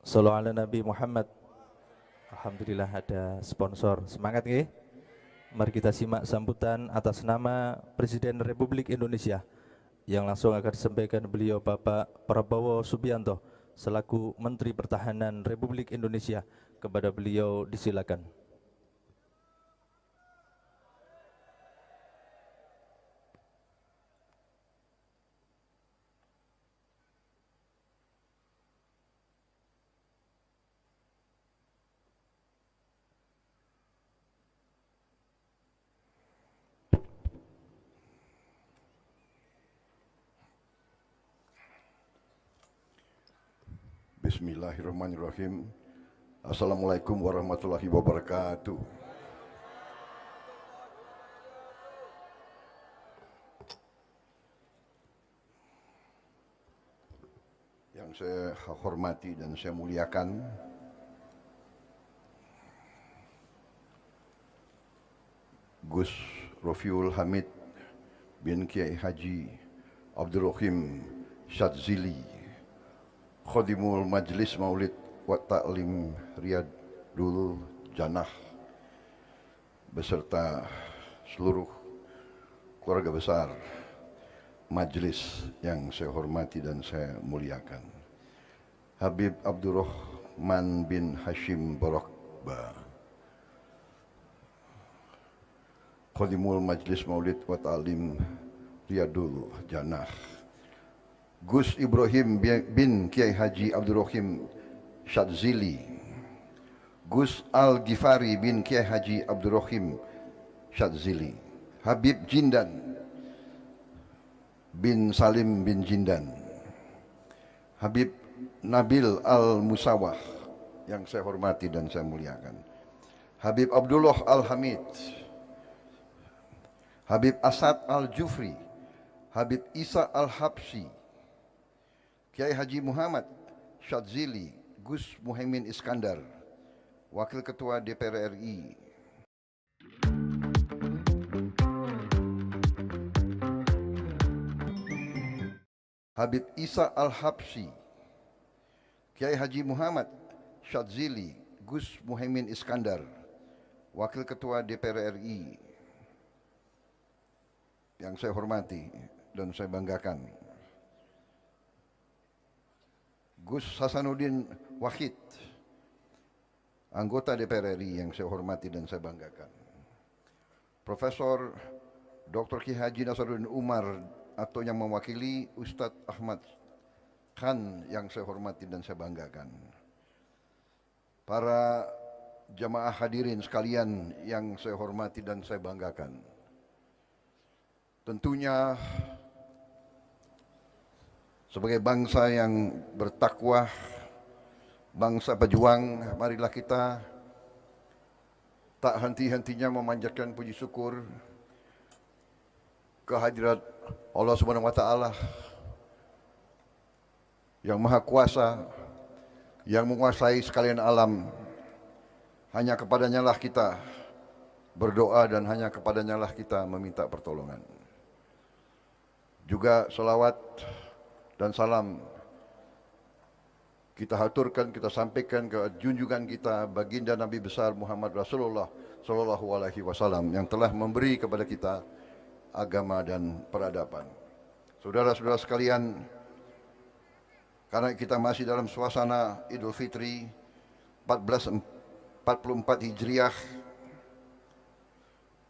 Sallu ala Nabi Muhammad. Alhamdulillah ada sponsor. Semangat nggih. Mari kita simak sambutan atas nama Presiden Republik Indonesia yang langsung akan disampaikan beliau Bapak Prabowo Subianto selaku Menteri Pertahanan Republik Indonesia. Kepada beliau disilakan. Bismillahirrahmanirrahim. Assalamualaikum warahmatullahi wabarakatuh. Yang saya hormati dan saya muliakan Gus Rofiul Hamid bin Kiai Haji Abdul Rahim Syadzili, Khadimul Majlis Maulid wa Ta'lim Riyadul Jannah, beserta seluruh keluarga besar majlis yang saya hormati dan saya muliakan. Habib Abdurrahman bin Hashim Barakba, Khadimul Majlis Maulid wa Ta'lim Riyadul Jannah. Gus Ibrahim bin Kiai Haji Abdul Rahim Syadzili, Gus Al-Ghifari bin Kiai Haji Abdul Rahim Syadzili, Habib Jindan bin Salim bin Jindan, Habib Nabil Al-Musawah yang saya hormati dan saya muliakan, Habib Abdullah Al-Hamid, Habib Asad Al-Jufri, Habib Isa Al-Habsyi, Kiai Haji Muhammad Syadzili, Gus Muhaimin Iskandar, Wakil Ketua DPR RI, Habib Isa Al-Habsyi, Kiai Haji Muhammad Syadzili, Gus Muhaimin Iskandar, Wakil Ketua DPR RI, yang saya hormati dan saya banggakan, Gus Hasanuddin Wahid, anggota DPR RI yang saya hormati dan saya banggakan, Profesor Dr. Ki Haji Nasaruddin Umar atau yang mewakili Ustadz Ahmad Khan yang saya hormati dan saya banggakan, para jamaah hadirin sekalian yang saya hormati dan saya banggakan. Tentunya sebagai bangsa yang bertakwa, bangsa pejuang, marilah kita tak henti-hentinya memanjatkan puji syukur kehadirat Allah Subhanahu wa taala yang Maha Kuasa, yang menguasai sekalian alam. Hanya kepadanya lah kita berdoa dan hanya kepadanya lah kita meminta pertolongan. Juga salawat dan salam kita haturkan, kita sampaikan ke junjungan kita baginda Nabi besar Muhammad Rasulullah sallallahu alaihi wasallam yang telah memberi kepada kita agama dan peradaban. Saudara-saudara sekalian, karena kita masih dalam suasana Idul Fitri 1444 Hijriah,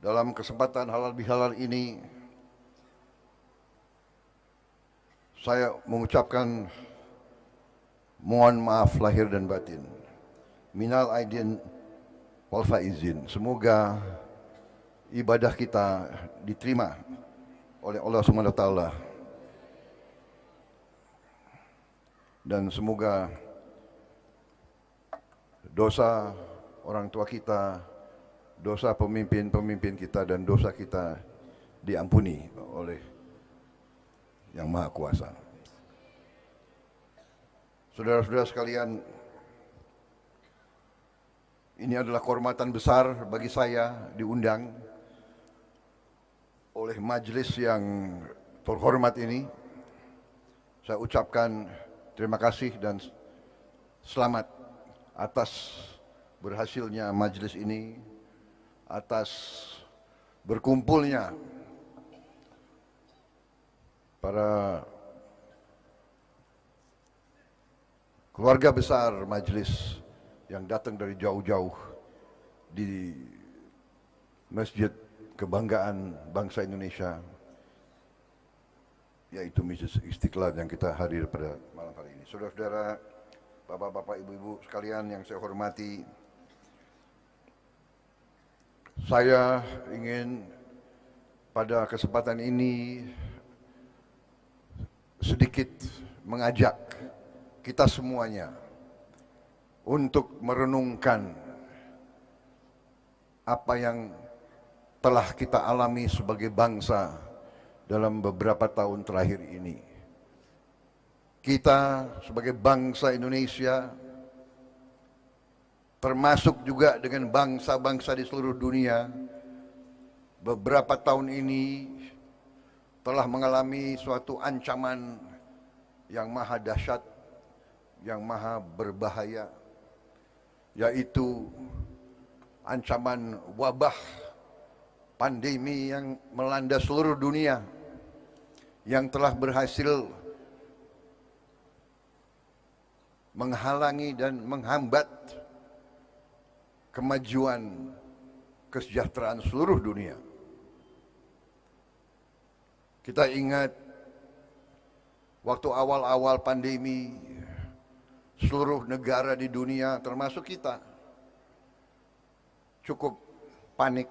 dalam kesempatan halal bihalal ini saya mengucapkan mohon maaf lahir dan batin. Minal aidin wal faizin. Semoga ibadah kita diterima oleh Allah Subhanahu wa taala. Dan semoga dosa orang tua kita, dosa pemimpin-pemimpin kita dan dosa kita diampuni oleh Yang Maha Kuasa. Saudara-saudara sekalian, ini adalah kehormatan besar bagi saya diundang oleh majelis yang terhormat ini. Saya ucapkan terima kasih dan selamat atas berhasilnya majelis ini, atas berkumpulnya para keluarga besar majelis yang datang dari jauh-jauh di Masjid Kebanggaan Bangsa Indonesia, yaitu Masjid Istiqlal yang kita hadir pada malam hari ini. Saudara-saudara, bapak-bapak, ibu-ibu sekalian yang saya hormati, saya ingin pada kesempatan ini sedikit mengajak kita semuanya untuk merenungkan apa yang telah kita alami sebagai bangsa dalam beberapa tahun terakhir ini. Kita sebagai bangsa Indonesia, termasuk juga dengan bangsa-bangsa di seluruh dunia, beberapa tahun ini telah mengalami suatu ancaman yang maha dahsyat, yang maha berbahaya, yaitu ancaman wabah pandemi yang melanda seluruh dunia, yang telah berhasil menghalangi dan menghambat kemajuan kesejahteraan seluruh dunia. Kita ingat waktu awal-awal pandemi, seluruh negara di dunia termasuk kita cukup panik.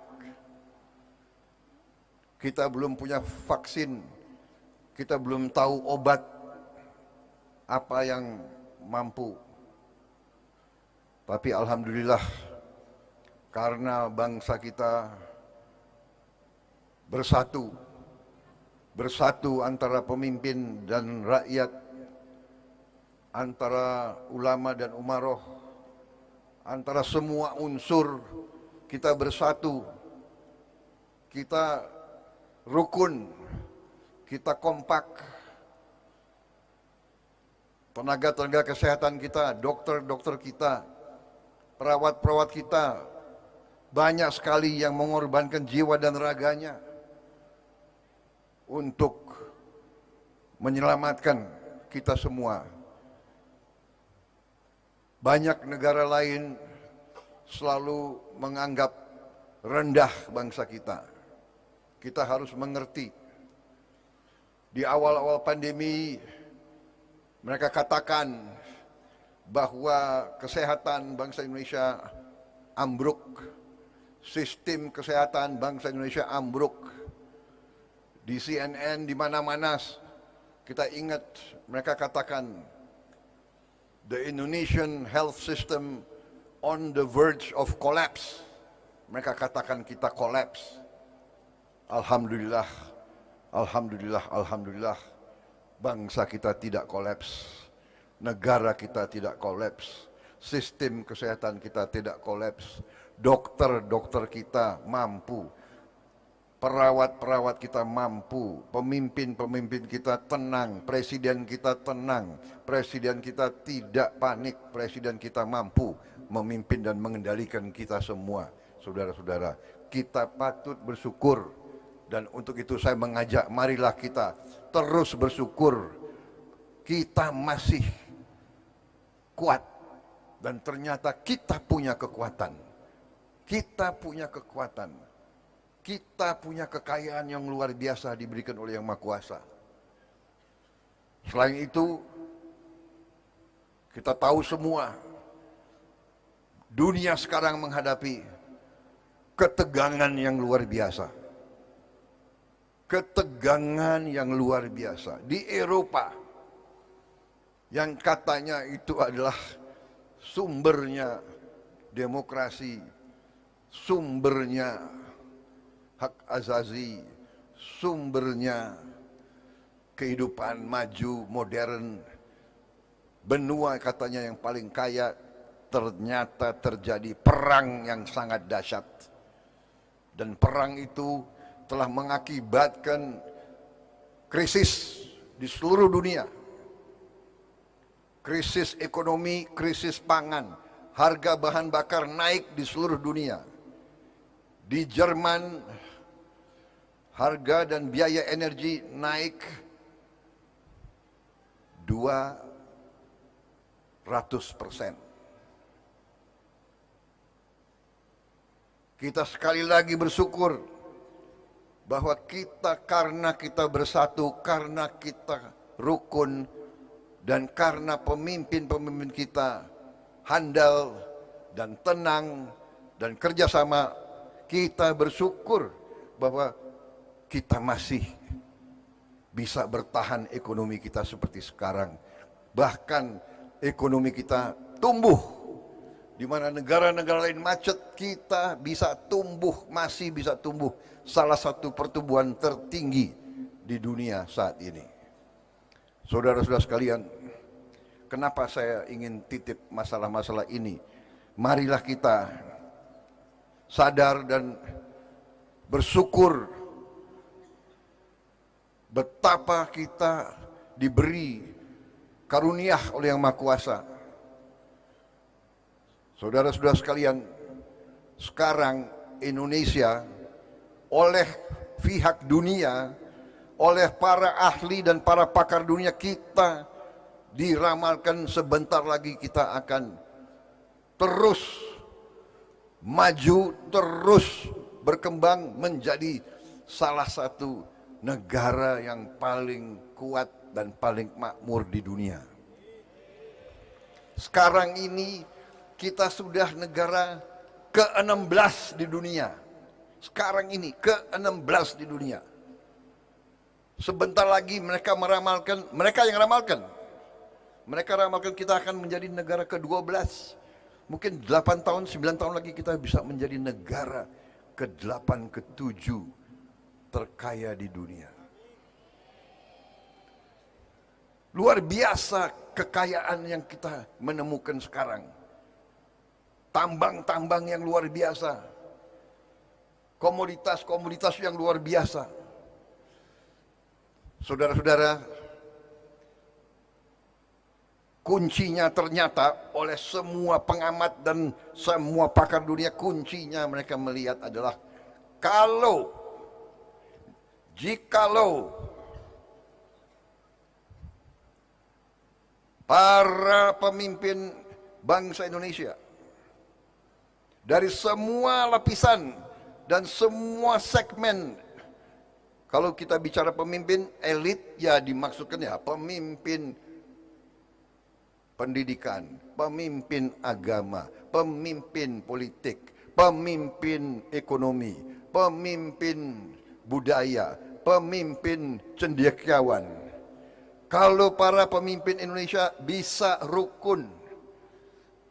Kita belum punya vaksin, kita belum tahu obat apa yang mampu. Tapi alhamdulillah, karena bangsa kita bersatu antara pemimpin dan rakyat, antara ulama dan umaroh, antara semua unsur kita bersatu, kita rukun, kita kompak. Tenaga-tenaga kesehatan kita, dokter-dokter kita, perawat-perawat kita, banyak sekali yang mengorbankan jiwa dan raganya untuk menyelamatkan kita semua. Banyak negara lain selalu menganggap rendah bangsa kita. Kita harus mengerti. Di awal-awal pandemi, mereka katakan bahwa kesehatan bangsa Indonesia ambruk, sistem kesehatan bangsa Indonesia ambruk. Di CNN, di mana-mana kita ingat mereka katakan, the Indonesian health system on the verge of collapse. Mereka katakan kita collapse. Alhamdulillah, alhamdulillah, alhamdulillah, bangsa kita tidak kolaps, negara kita tidak kolaps, sistem kesehatan kita tidak kolaps, dokter-dokter kita mampu, perawat-perawat kita mampu, pemimpin-pemimpin kita tenang, presiden kita tenang, presiden kita tidak panik, presiden kita mampu memimpin dan mengendalikan kita semua. Saudara-saudara, kita patut bersyukur. Dan untuk itu saya mengajak, marilah kita terus bersyukur. Kita masih kuat. Dan ternyata kita punya kekuatan. Kita punya kekuatan. Kita punya kekayaan yang luar biasa diberikan oleh Yang Maha Kuasa. Selain itu, kita tahu semua, dunia sekarang menghadapi ketegangan yang luar biasa. Ketegangan yang luar biasa di Eropa, yang katanya itu adalah sumbernya demokrasi, sumbernya hak asasi, sumbernya kehidupan maju modern, benua katanya yang paling kaya, ternyata terjadi perang yang sangat dahsyat. Dan perang itu telah mengakibatkan krisis di seluruh dunia. krisis ekonomi, krisis pangan, harga bahan bakar naik di seluruh dunia. Di Jerman, harga dan biaya energi naik 200%. Kita sekali lagi bersyukur bahwa karena kita bersatu, karena kita rukun, dan karena pemimpin-pemimpin kita handal dan tenang dan kerjasama, kita bersyukur bahwa kita masih bisa bertahan ekonomi kita seperti sekarang. Bahkan ekonomi kita tumbuh, di mana negara-negara lain macet, kita bisa tumbuh, masih bisa tumbuh. Salah satu pertumbuhan tertinggi di dunia saat ini. Saudara-saudara sekalian, kenapa saya ingin titip masalah-masalah ini? Marilah kita sadar dan bersyukur betapa kita diberi karunia oleh Yang Maha Kuasa. Saudara-saudara sekalian, sekarang Indonesia oleh pihak dunia, oleh para ahli dan para pakar dunia, kita diramalkan sebentar lagi kita akan terus maju, terus berkembang menjadi salah satu negara yang paling kuat dan paling makmur di dunia. Sekarang ini kita sudah negara ke-16 di dunia. Sekarang ini ke-16 di dunia. Sebentar lagi mereka yang ramalkan kita akan menjadi negara ke-12. Mungkin 8 tahun, 9 tahun lagi kita bisa menjadi negara ke-8, ke-7 terkaya di dunia. Luar biasa kekayaan yang kita menemukan sekarang. Tambang-tambang yang luar biasa. Komoditas-komoditas yang luar biasa. Saudara-saudara, kuncinya ternyata oleh semua pengamat dan semua pakar dunia, kuncinya mereka melihat adalah jikalau para pemimpin bangsa Indonesia dari semua lapisan dan semua segmen. Kalau kita bicara pemimpin elit, ya dimaksudkan ya pemimpin pendidikan, pemimpin agama, pemimpin politik, pemimpin ekonomi, pemimpin budaya, pemimpin cendekiawan. Kalau para pemimpin Indonesia bisa rukun,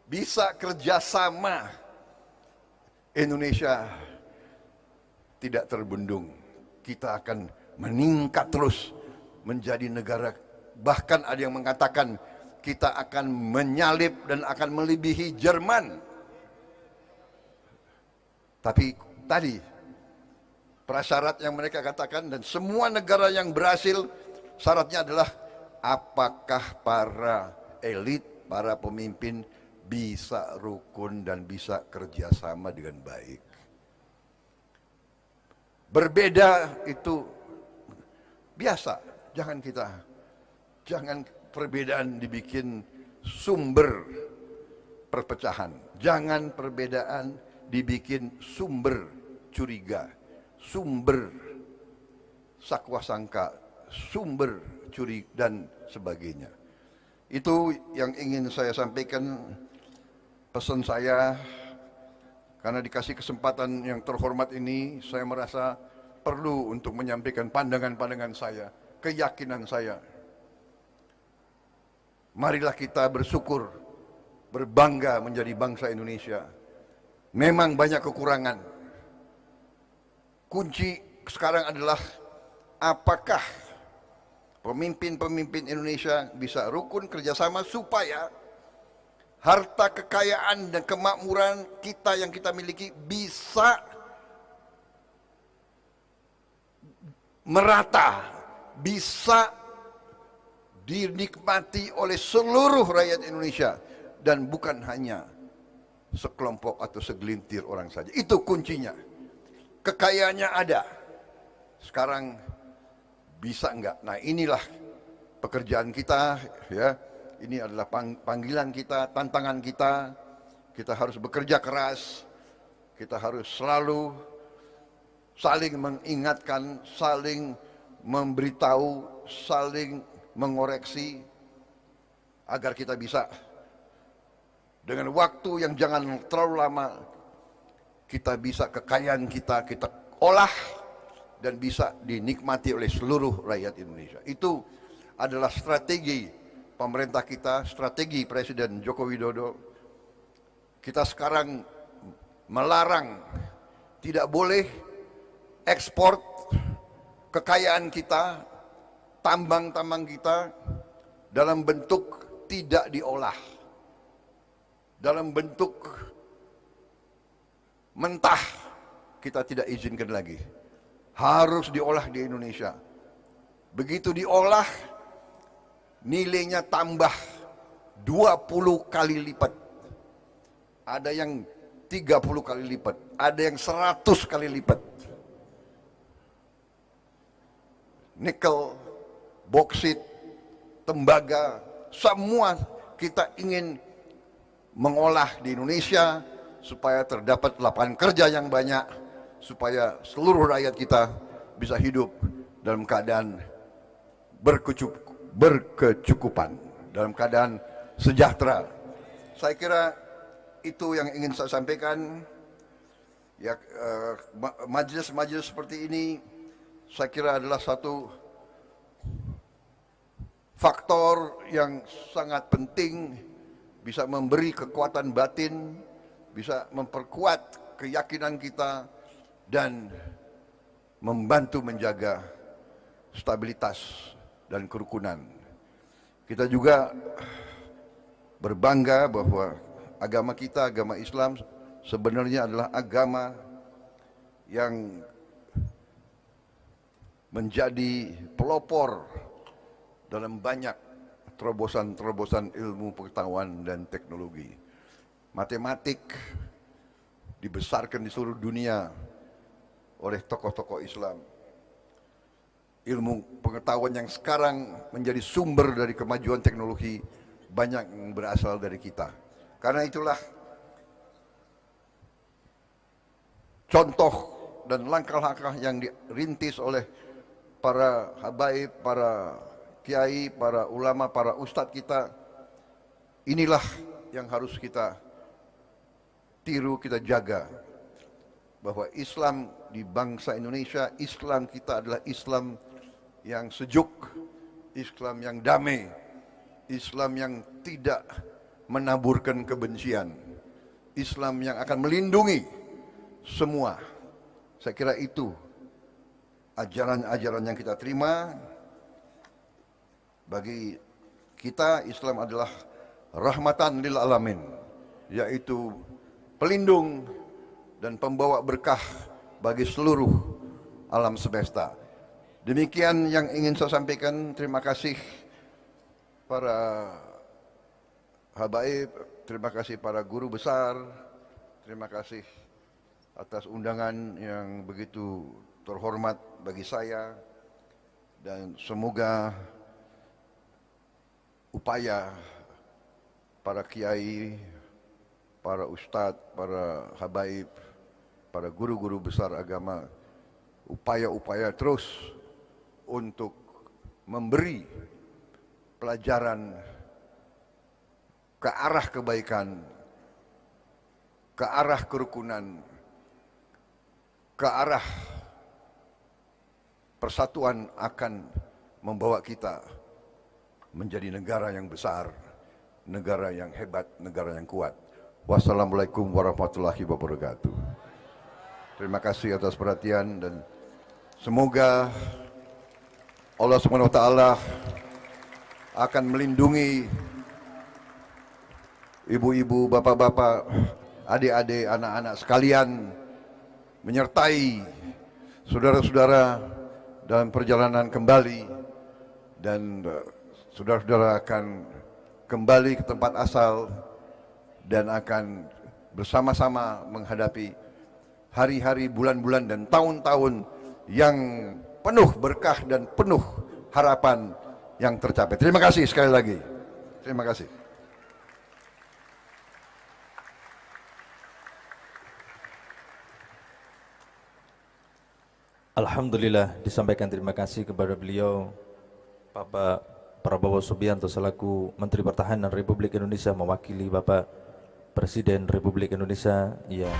bisa kerjasama, Indonesia tidak terbendung. Kita akan meningkat terus menjadi negara, bahkan ada yang mengatakan kita akan menyalip dan akan melebihi Jerman. Tapi tadi prasyarat yang mereka katakan, dan semua negara yang berhasil, syaratnya adalah apakah para elit, para pemimpin bisa rukun dan bisa kerjasama dengan baik. Berbeda itu biasa, jangan perbedaan dibikin sumber perpecahan, jangan perbedaan dibikin sumber curiga, sumber sakwa sangka, sumber curi dan sebagainya. Itu yang ingin saya sampaikan, pesan saya. Karena dikasih kesempatan yang terhormat ini, saya merasa perlu untuk menyampaikan pandangan-pandangan saya, keyakinan saya. Marilah kita bersyukur, berbangga menjadi bangsa Indonesia. Memang banyak kekurangan. Kunci sekarang adalah apakah pemimpin-pemimpin Indonesia bisa rukun kerjasama supaya harta kekayaan dan kemakmuran kita yang kita miliki bisa merata, bisa dinikmati oleh seluruh rakyat Indonesia dan bukan hanya sekelompok atau segelintir orang saja. Itu kuncinya. Kekayaannya ada. Sekarang bisa enggak? Nah, inilah pekerjaan kita, ya. Ini adalah panggilan kita, tantangan kita. Kita harus bekerja keras. Kita harus selalu saling mengingatkan, saling memberitahu, saling mengoreksi agar kita bisa dengan waktu yang jangan terlalu lama, kita bisa kekayaan kita olah dan bisa dinikmati oleh seluruh rakyat Indonesia. Itu adalah strategi pemerintah kita, strategi Presiden Joko Widodo. Kita sekarang melarang, tidak boleh ekspor kekayaan kita, tambang-tambang kita dalam bentuk tidak diolah, dalam bentuk mentah, kita tidak izinkan lagi. Harus diolah di Indonesia. Begitu diolah, nilainya tambah 20 kali lipat. Ada yang 30 kali lipat, ada yang 100 kali lipat. Nikel, boksit, tembaga, semua kita ingin mengolah di Indonesia supaya terdapat lapangan kerja yang banyak, supaya seluruh rakyat kita bisa hidup dalam keadaan berkecukupan, dalam keadaan sejahtera. Saya kira itu yang ingin saya sampaikan. Ya, majelis-majelis seperti ini saya kira adalah satu faktor yang sangat penting, bisa memberi kekuatan batin, bisa memperkuat keyakinan kita dan membantu menjaga stabilitas dan kerukunan. Kita juga berbangga bahwa agama kita, agama Islam sebenarnya adalah agama yang menjadi pelopor dalam banyak terobosan-terobosan ilmu pengetahuan dan teknologi. Matematik dibesarkan di seluruh dunia oleh tokoh-tokoh Islam. Ilmu pengetahuan yang sekarang menjadi sumber dari kemajuan teknologi banyak yang berasal dari kita. Karena itulah contoh dan langkah-langkah yang dirintis oleh para habaib, para kiai, para ulama, para ustadz kita, inilah yang harus kita tiru, kita jaga. Bahwa Islam di bangsa Indonesia, Islam kita adalah Islam yang sejuk, Islam yang damai, Islam yang tidak menaburkan kebencian, Islam yang akan melindungi semua. Saya kira itu ajaran-ajaran yang kita terima. Bagi kita, Islam adalah rahmatan lil alamin, yaitu pelindung dan pembawa berkah bagi seluruh alam semesta. Demikian yang ingin saya sampaikan. Terima kasih para habaib, terima kasih para guru besar, terima kasih atas undangan yang begitu terhormat bagi saya, dan semoga upaya para kiai, para ustadz, para habaib, para guru-guru besar agama, upaya-upaya terus untuk memberi pelajaran ke arah kebaikan, ke arah kerukunan, ke arah persatuan akan membawa kita menjadi negara yang besar, negara yang hebat, negara yang kuat. Wassalamualaikum warahmatullahi wabarakatuh. Terima kasih atas perhatian dan semoga Allah SWT akan melindungi ibu-ibu, bapak-bapak, adik-adik, anak-anak sekalian, menyertai saudara-saudara dalam perjalanan kembali, dan saudara-saudara akan kembali ke tempat asal dan akan bersama-sama menghadapi hari-hari, bulan-bulan, dan tahun-tahun yang penuh berkah dan penuh harapan yang tercapai. Terima kasih sekali lagi. Terima kasih. Alhamdulillah, disampaikan terima kasih kepada beliau Bapak Prabowo Subianto selaku Menteri Pertahanan Republik Indonesia mewakili Bapak Presiden Republik Indonesia yang